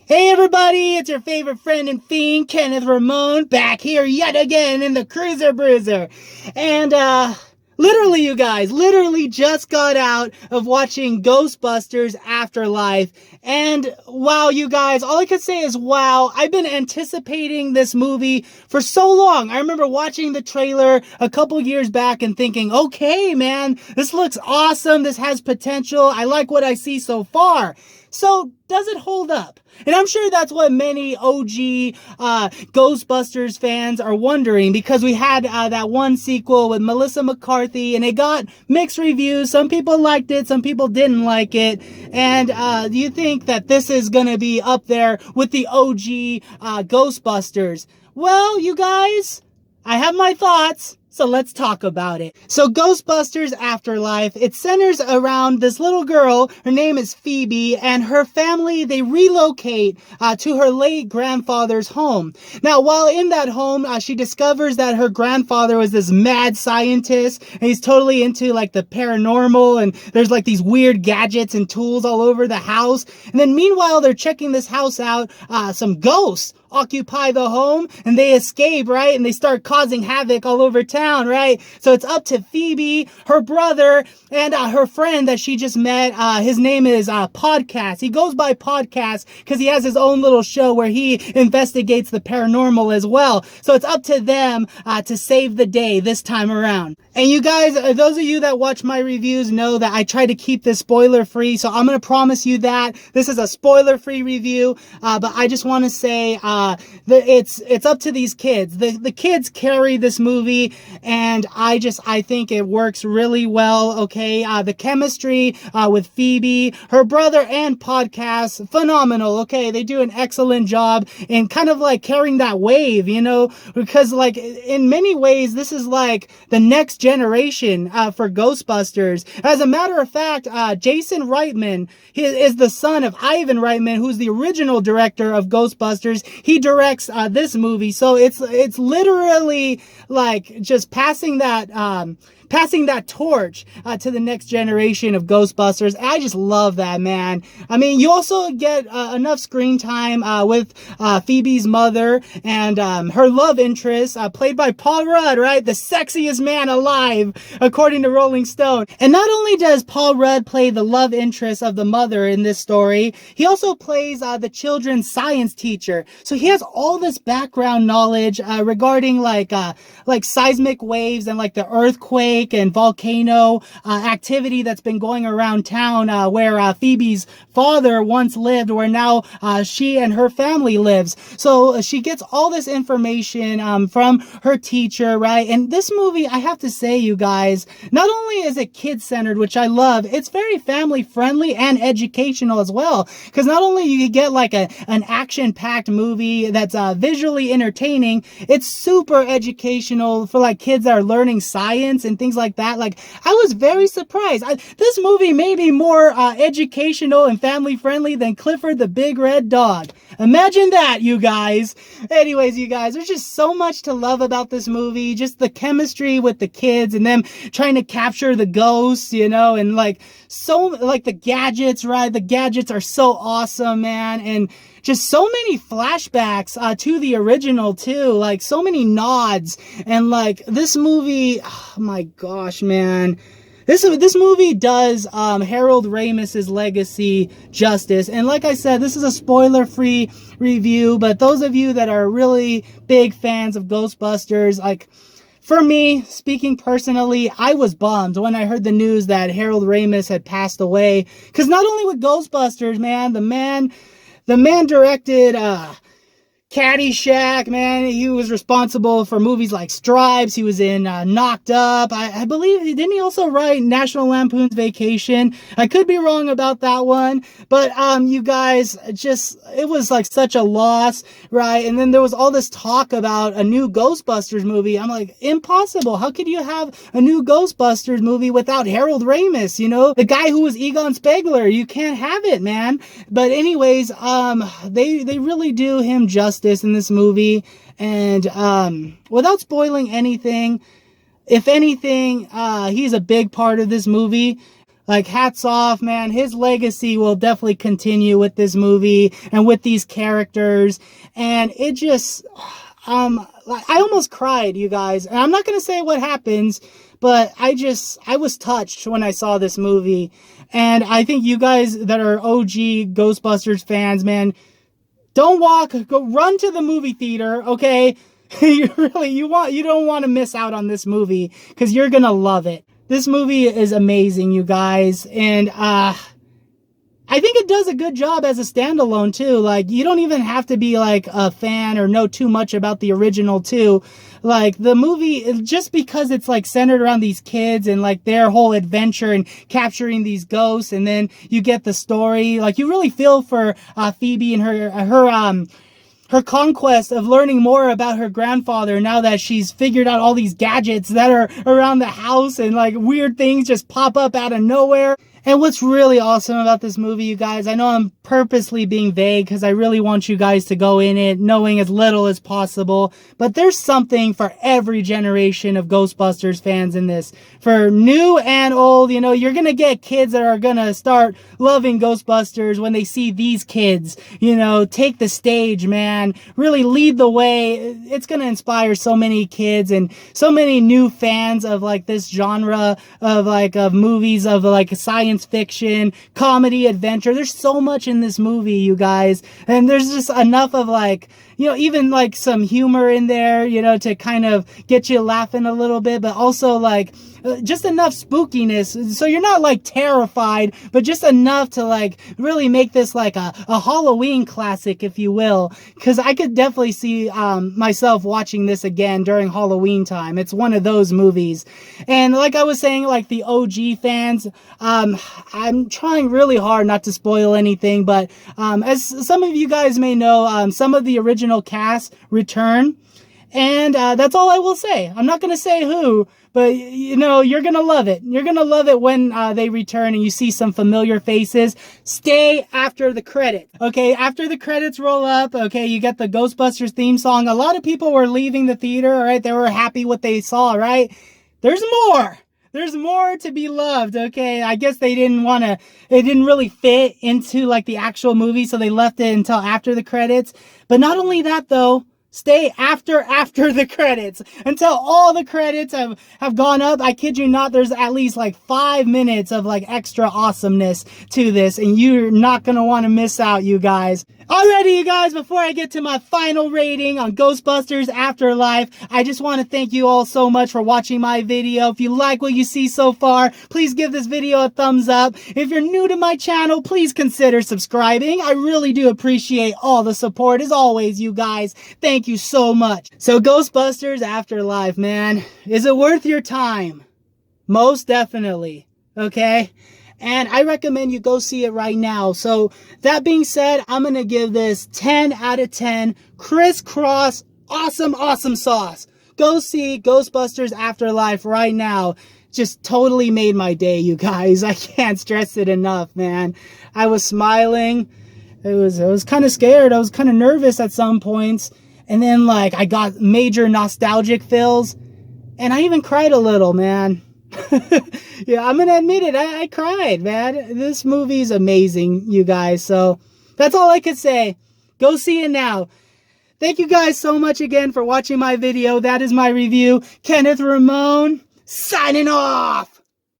Hey everybody, it's your favorite friend and fiend, Kenneth Ramone, back here yet again in the Cruiser Bruiser. And, literally you guys, just got out of watching Ghostbusters Afterlife. And wow, you guys, all I could say is wow. I've been anticipating this movie for so long. I remember watching the trailer a couple years back and thinking, okay, man, this looks awesome. This has potential. I like what I see so far. So, does it hold up? And I'm sure that's what many OG Ghostbusters fans are wondering, because we had that one sequel with Melissa McCarthy and it got mixed reviews. Some people liked it, some people didn't like it. And do you think that this is going to be up there with the OG Ghostbusters? Well, you guys, I have my thoughts. So let's talk about it. So Ghostbusters Afterlife, it centers around this little girl. Her name is Phoebe, and her family, they relocate to her late grandfather's home. Now, while in that home, she discovers that her grandfather was this mad scientist, and he's totally into like the paranormal, and there's like these weird gadgets and tools all over the house. And then meanwhile, they're checking this house out, some ghosts occupy the home and they escape, right? And they start causing havoc all over town, right? So it's up to Phoebe, her brother, and her friend that she just met. His name is Podcast. He goes by Podcast because he has his own little show where he investigates the paranormal as well. So it's up to them to save the day this time around. And you guys, those of you that watch my reviews know that I try to keep this spoiler free. So I'm going to promise you that this is a spoiler free review. But I just want to say, it's up to these kids. The kids carry this movie, and I think it works really well. Okay. The chemistry, with Phoebe, her brother, and Podcast, phenomenal. Okay. They do an excellent job in kind of like carrying that wave, because like in many ways, this is like the next generation, for Ghostbusters. As a matter of fact, Jason Reitman, he is the son of Ivan Reitman, who's the original director of Ghostbusters. He directs this movie, so it's literally like just passing that torch to the next generation of Ghostbusters. I just love that, man. I mean, you also get enough screen time with Phoebe's mother and her love interest, played by Paul Rudd, right? The sexiest man alive, according to Rolling Stone. And not only does Paul Rudd play the love interest of the mother in this story, he also plays the children's science teacher. So he has all this background knowledge regarding like seismic waves and like the earthquake and volcano activity that's been going around town, where Phoebe's father once lived, where now she and her family lives. So she gets all this information from her teacher, right? And this movie, I have to say, you guys, not only is it kid-centered, which I love, it's very family-friendly and educational as well. Because not only you get like an action-packed movie that's visually entertaining, it's super educational for like kids that are learning science and things like that. Like, I was very surprised. This movie may be more educational and family friendly than Clifford the Big Red Dog. Imagine that, you guys. Anyways, you guys, there's just so much to love about this movie. Just the chemistry with the kids and them trying to capture the ghosts, and like the gadgets, right? The gadgets are so awesome, man. And just so many flashbacks to the original too, like so many nods. And like this movie, oh my gosh, man. This movie does Harold Ramis's legacy justice. And like I said, this is a spoiler-free review, but those of you that are really big fans of Ghostbusters, like, for me, speaking personally, I was bummed when I heard the news that Harold Ramis had passed away. Because not only with Ghostbusters, man, the man directed Caddyshack, man. He was responsible for movies like Stripes. He was in Knocked Up. I believe, didn't he also write National Lampoon's Vacation? I could be wrong about that one. But you guys, it was like such a loss, right? And then there was all this talk about a new Ghostbusters movie. I'm like, impossible. How could you have a new Ghostbusters movie without Harold Ramis? The guy who was Egon Spengler. You can't have it, man. But anyways, they really do him justice in this movie. And without spoiling anything, if anything, he's a big part of this movie. Like, hats off, man. His legacy will definitely continue with this movie and with these characters. And it just, I almost cried, you guys. And I'm not going to say what happens, but I was touched when I saw this movie. And I think you guys that are OG Ghostbusters fans, man, don't run to the movie theater, okay? You don't want to miss out on this movie, because you're going to love it. This movie is amazing, you guys, and I think it does a good job as a standalone too. Like, you don't even have to be like a fan or know too much about the original too. Like, the movie, just because it's like centered around these kids and like their whole adventure and capturing these ghosts, and then you get the story, like, you really feel for Phoebe and her conquest of learning more about her grandfather now that she's figured out all these gadgets that are around the house, and like weird things just pop up out of nowhere. And what's really awesome about this movie, you guys, I know I'm purposely being vague because I really want you guys to go in it knowing as little as possible, but there's something for every generation of Ghostbusters fans in this. For new and old, you know, you're gonna get kids that are gonna start loving Ghostbusters when they see these kids, you know, take the stage, man, really lead the way. It's gonna inspire so many kids and so many new fans of like this genre of movies of like science fiction, comedy, adventure. There's so much in this movie, you guys, and there's just enough of like, you know, even like some humor in there, you know, to kind of get you laughing a little bit, but also like just enough spookiness so you're not like terrified, but just enough to like really make this like a Halloween classic, if you will, because I could definitely see myself watching this again during Halloween time. It's one of those movies. And like I was saying, like the OG fans, I'm trying really hard not to spoil anything, but as some of you guys may know, some of the original cast return, and that's all I will say. I'm not going to say who, but, you know, you're going to love it. You're going to love it when they return and you see some familiar faces. Stay after the credits. Okay, after the credits roll up, okay, you get the Ghostbusters theme song. A lot of people were leaving the theater, all right? They were happy what they saw, right? There's more. There's more to be loved, okay? I guess it didn't really fit into like the actual movie, so they left it until after the credits. But not only that though, stay after the credits until all the credits have gone up. I kid you not, there's at least like 5 minutes of like extra awesomeness to this, and you're not gonna want to miss out, you guys. Alrighty, you guys, before I get to my final rating on Ghostbusters Afterlife, I just want to thank you all so much for watching my video. If you like what you see so far, please give this video a thumbs up. If you're new to my channel, please consider subscribing. I really do appreciate all the support, as always, you guys. Thank you so much. So Ghostbusters Afterlife, man, is it worth your time? Most definitely, okay? And I recommend you go see it right now. So that being said, I'm going to give this 10 out of 10 crisscross awesome sauce. Go see Ghostbusters Afterlife right now. Just totally made my day, you guys. I can't stress it enough, man. I was smiling. I was kind of scared. I was kind of nervous at some points. And then like I got major nostalgic feels. And I even cried a little, man. Yeah, I'm gonna admit it. I cried, man. This movie is amazing, you guys. So that's all I could say. Go see it now. Thank you guys so much again for watching my video. That is my review. Kenneth Ramone, signing off.